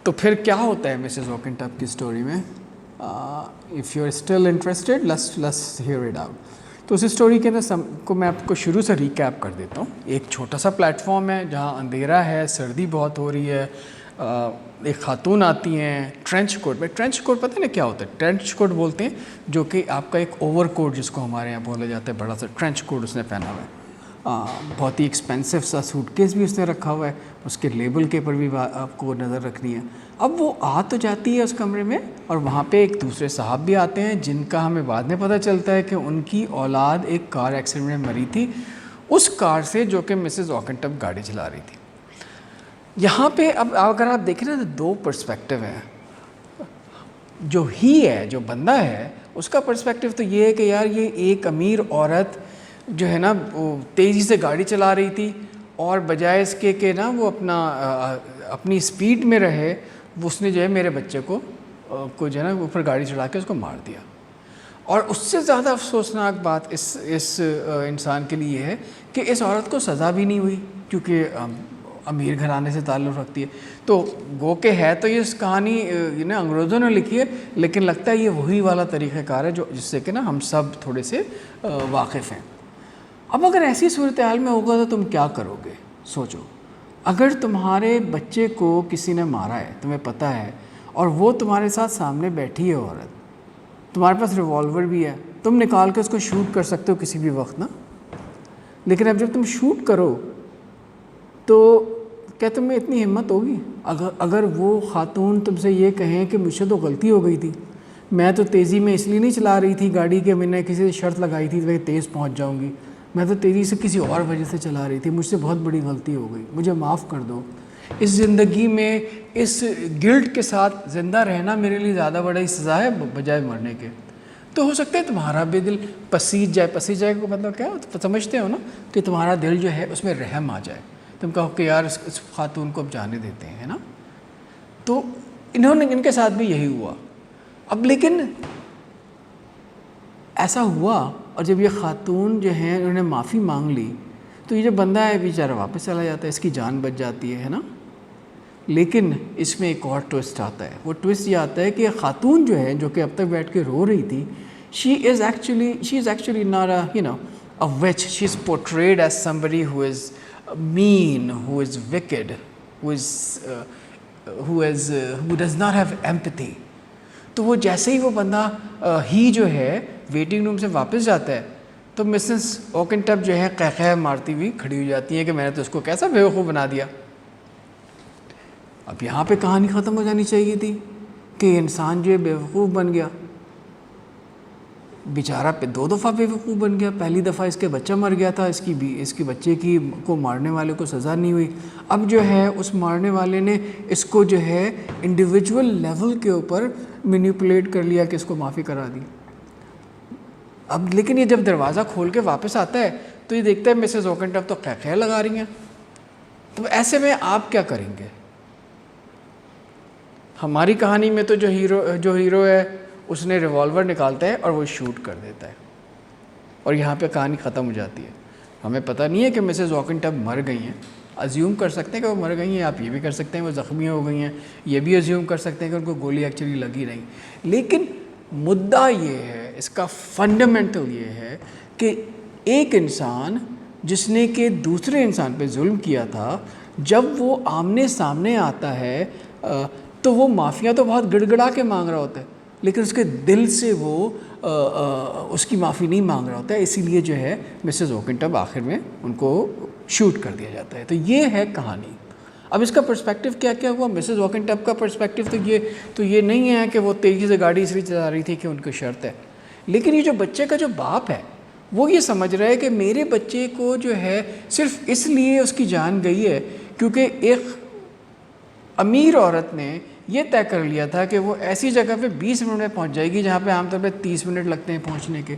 تو پھر کیا ہوتا ہے مسز اوکنٹپ کی سٹوری میں؟ If you are still interested let's hear it out. تو اس اسٹوری کے اندر کو میں آپ کو شروع سے ریکیپ کر دیتا ہوں. ایک چھوٹا سا پلیٹ فارم ہے جہاں اندھیرا ہے, سردی بہت ہو رہی ہے, ایک خاتون آتی ہیں ٹرینچ کوٹ میں. ٹرینچ کوٹ پتہ نہیں کیا ہوتا ہے؟ ٹرینچ کوٹ بولتے ہیں جو کہ آپ کا ایک اوور کوٹ جس کو ہمارے یہاں بولا جاتا ہے, بڑا سا ٹرینچ کوٹ اس نے پہنا ہوا ہے. بہت ہی ایکسپینسو سا سوٹ کیس بھی اس نے رکھا ہوا ہے, اس کے لیبل کے اوپر بھی آپ کو نظر رکھنی ہے. اب وہ آ تو جاتی ہے اس کمرے میں, اور وہاں پہ ایک دوسرے صاحب بھی آتے ہیں جن کا ہمیں بعد میں پتہ چلتا ہے کہ ان کی اولاد ایک کار ایکسیڈنٹ میں مری تھی اس کار سے جو کہ مسز اوکنٹپ گاڑی چلا رہی تھی. یہاں پہ اب اگر آپ دیکھیں نا تو دو پرسپیکٹیو ہیں. جو ہی ہے, جو بندہ ہے, اس کا پرسپیکٹیو تو یہ ہے کہ یار یہ ایک امیر عورت جو ہے نا وہ تیزی سے گاڑی چلا رہی تھی, اور بجائے اس کے کہ نا وہ اپنی اسپیڈ میں رہے, وہ اس نے جو ہے میرے بچے کو جو ہے نا اوپر گاڑی چڑھا کے اس کو مار دیا. اور اس سے زیادہ افسوسناک بات اس انسان کے لیے ہے کہ اس عورت کو سزا بھی نہیں ہوئی کیونکہ امیر گھرانے سے تعلق رکھتی ہے. تو گو کہ ہے تو یہ اس کہانی انگریزوں نے لکھی ہے, لیکن لگتا ہے یہ وہی والا طریقہ کار ہے جس سے کہ نا ہم سب تھوڑے سے واقف ہیں. اب اگر ایسی صورتحال میں ہوگا تو تم کیا کرو گے؟ سوچو, اگر تمہارے بچے کو کسی نے مارا ہے, تمہیں پتہ ہے, اور وہ تمہارے ساتھ سامنے بیٹھی ہے عورت, تمہارے پاس ریوالور بھی ہے, تم نکال کے اس کو شوٹ کر سکتے ہو کسی بھی وقت نا. لیکن اب جب تم شوٹ کرو تو کیا تم میں اتنی ہمت ہوگی؟ اگر وہ خاتون تم سے یہ کہیں کہ مجھ سے تو غلطی ہو گئی تھی, میں تو تیزی میں اس لیے نہیں چلا رہی تھی گاڑی کہ میں نے کسی سے شرط لگائی تھی کہ تیز پہنچ جاؤں گی, میں تو تیزی سے کسی اور وجہ سے چلا رہی تھی, مجھ سے بہت بڑی غلطی ہو گئی, مجھے معاف کر دو. اس زندگی میں اس گلٹ کے ساتھ زندہ رہنا میرے لیے زیادہ بڑی سزا ہے بجائے مرنے کے. تو ہو سکتا ہے تمہارا بھی دل پسیج جائے کو مطلب کیا سمجھتے ہو نا, کہ تمہارا دل جو ہے اس میں رحم آ جائے, تم کہو کہ یار اس خاتون کو اب جانے دیتے ہیں نا. تو ان کے ساتھ بھی یہی ہوا. اب لیکن ایسا ہوا, اور جب یہ خاتون جو ہیں انہوں نے معافی مانگ لی تو یہ جو بندہ ہے بیچارہ واپس چلا جاتا ہے, اس کی جان بچ جاتی ہے نا. لیکن اس میں ایک اور ٹوسٹ آتا ہے. وہ ٹوسٹ یہ آتا ہے کہ یہ خاتون جو ہے جو کہ اب تک بیٹھ کے رو رہی تھی, she is actually not a witch. She is portrayed as somebody who is mean, who is wicked, who does not have empathy. تو وہ جیسے ہی وہ بندہ ہی جو ہے ویٹنگ روم سے واپس جاتا ہے تو مسز اوکنٹپ جو ہے قہقہ مارتی ہوئی کھڑی ہو جاتی ہے کہ میں نے تو اس کو کیسا بیوقوف بنا دیا. اب یہاں پہ کہانی ختم ہو جانی چاہیے تھی کہ انسان جو ہے بیوقوف بن گیا, بیچارہ پہ 2 دفعہ بیوقوف بن گیا. پہلی دفعہ اس کے بچہ مر گیا تھا, اس کے بچے کو مارنے والے کو سزا نہیں ہوئی. اب جو ہے اس مارنے والے نے اس کو جو ہے انڈیویجول لیول کے اوپر مینیپولیٹ کر لیا کہ اس کو معافی کرا دی. اب لیکن یہ جب دروازہ کھول کے واپس آتا ہے تو یہ دیکھتا ہے مسز اوکنٹپ تو قہقہ لگا رہی ہیں. تو ایسے میں آپ کیا کریں گے؟ ہماری کہانی میں تو جو ہیرو ہے اس نے ریوالور نکالتا ہے اور وہ شوٹ کر دیتا ہے, اور یہاں پہ کہانی ختم ہو جاتی ہے. ہمیں پتہ نہیں ہے کہ مسز اوکنٹپ مر گئی ہیں, ازیوم کر سکتے ہیں کہ وہ مر گئی ہیں, آپ یہ بھی کر سکتے ہیں وہ زخمی ہو گئی ہیں, یہ بھی ازیوم کر سکتے ہیں کہ ان کو گولی ایکچولی لگی رہی. لیکن مدعا یہ ہے, اس کا فنڈامنٹل یہ ہے کہ ایک انسان جس نے کہ دوسرے انسان پہ ظلم کیا تھا, جب وہ آمنے سامنے آتا ہے تو وہ معافیاں تو بہت گڑ گڑا کے مانگ رہا ہوتا ہے, لیکن اس کے دل سے وہ اس کی معافی نہیں مانگ رہا ہوتا ہے. اسی لیے جو ہے مسز اوکنٹپ آخر میں ان کو شوٹ کر دیا جاتا ہے. تو یہ ہے کہانی. اب اس کا پرسپیکٹیو کیا ہوا؟ مسز اوکنٹپ کا پرسپیکٹیو تو یہ نہیں ہے کہ وہ تیزی سے گاڑی اس لیے چلا رہی تھی کہ ان کو شرط ہے, لیکن یہ جو بچے کا جو باپ ہے وہ یہ سمجھ رہا ہے کہ میرے بچے کو جو ہے صرف اس لیے اس کی جان گئی ہے کیونکہ ایک امیر عورت نے یہ طے کر لیا تھا کہ وہ ایسی جگہ پہ 20 منٹ میں پہنچ جائے گی جہاں پہ عام طور پہ 30 منٹ لگتے ہیں پہنچنے کے.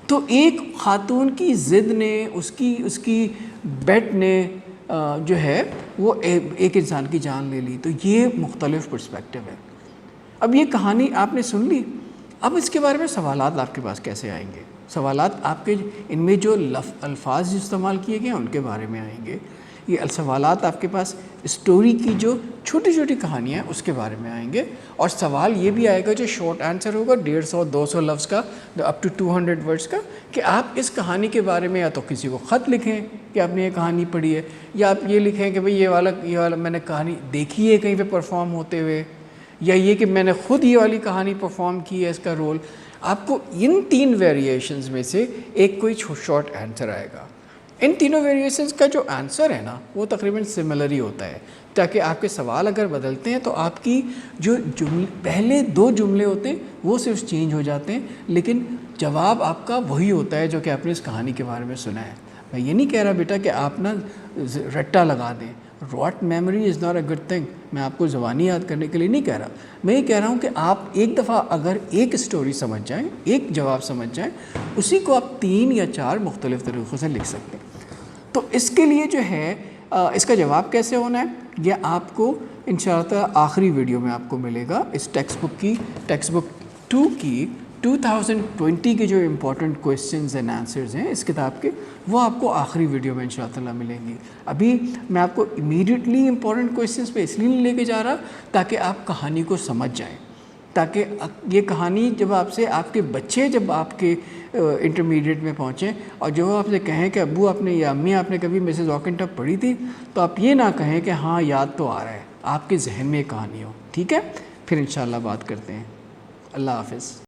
تو ایک خاتون کی ضد نے, اس کی بیٹ نے جو ہے وہ ایک انسان کی جان لے لی. تو یہ مختلف پرسپیکٹیو ہے. اب یہ کہانی آپ نے سن لی, اب اس کے بارے میں سوالات آپ کے پاس کیسے آئیں گے؟ سوالات آپ کے ان میں جو الفاظ استعمال کیے گئے ہیں ان کے بارے میں آئیں گے یہ سوالات آپ کے پاس اسٹوری کی جو چھوٹی چھوٹی کہانیاں ہیں اس کے بارے میں آئیں گے، اور سوال یہ بھی آئے گا جو شارٹ آنسر ہوگا 150-200 لفظ کا، اپ ٹو 200 ورڈز کا، کہ آپ اس کہانی کے بارے میں یا تو کسی کو خط لکھیں کہ آپ نے یہ کہانی پڑھی ہے، یا آپ یہ لکھیں کہ بھئی یہ والا میں نے کہانی دیکھی ہے کہیں پہ پرفارم ہوتے ہوئے، یا یہ کہ میں نے خود یہ والی کہانی پرفارم کی ہے، اس کا رول۔ آپ کو ان 3 ویریشنز میں سے ایک کوئی شارٹ آنسر آئے گا۔ ان تینوں ویریشنز کا جو آنسر ہے نا وہ تقریباً سملر ہی ہوتا ہے، تاکہ آپ کے سوال اگر بدلتے ہیں تو آپ کی جو پہلے 2 جملے ہوتے ہیں وہ صرف چینج ہو جاتے ہیں، لیکن جواب آپ کا وہی ہوتا ہے جو کہ آپ نے اس کہانی کے بارے میں سنا ہے۔ میں یہ نہیں کہہ رہا بیٹا کہ آپ نا رٹا لگا دیں، rote memory is not a good thing, میں آپ کو زبانی یاد کرنے کے لیے نہیں کہہ رہا، میں یہ کہہ رہا ہوں کہ آپ ایک دفعہ اگر ایک اسٹوری سمجھ جائیں، ایک جواب سمجھ جائیں، اسی کو آپ 3 یا 4 مختلف طریقوں سے لکھ سکتے ہیں۔ تو اس کے لیے جو ہے اس کا جواب کیسے ہونا ہے یہ آپ کو انشاءاللہ تعالی آخری ویڈیو میں آپ کو ملے گا۔ اس ٹیکسٹ بک 2 کی 2020 کے جو امپورٹنٹ کویسچنز اینڈ آنسرز ہیں اس کتاب کے، وہ آپ کو آخری ویڈیو میں انشاءاللہ تعالی ملیں گی۔ ابھی میں آپ کو امیڈیٹلی امپورٹنٹ کویسچنز پہ اس لیے نہیں لے کے جا رہا تاکہ آپ کہانی کو سمجھ جائیں، تاکہ یہ کہانی جب آپ کے بچے جب آپ کے انٹرمیڈیٹ میں پہنچیں اور جو آپ سے کہیں کہ ابو آپ نے یا امی آپ نے کبھی مسز آکنٹاپ پڑھی تھی، تو آپ یہ نہ کہیں کہ ہاں یاد تو آ رہا ہے، آپ کے ذہن میں کہانی ہو۔ ٹھیک ہے، پھر انشاءاللہ بات کرتے ہیں۔ اللہ حافظ۔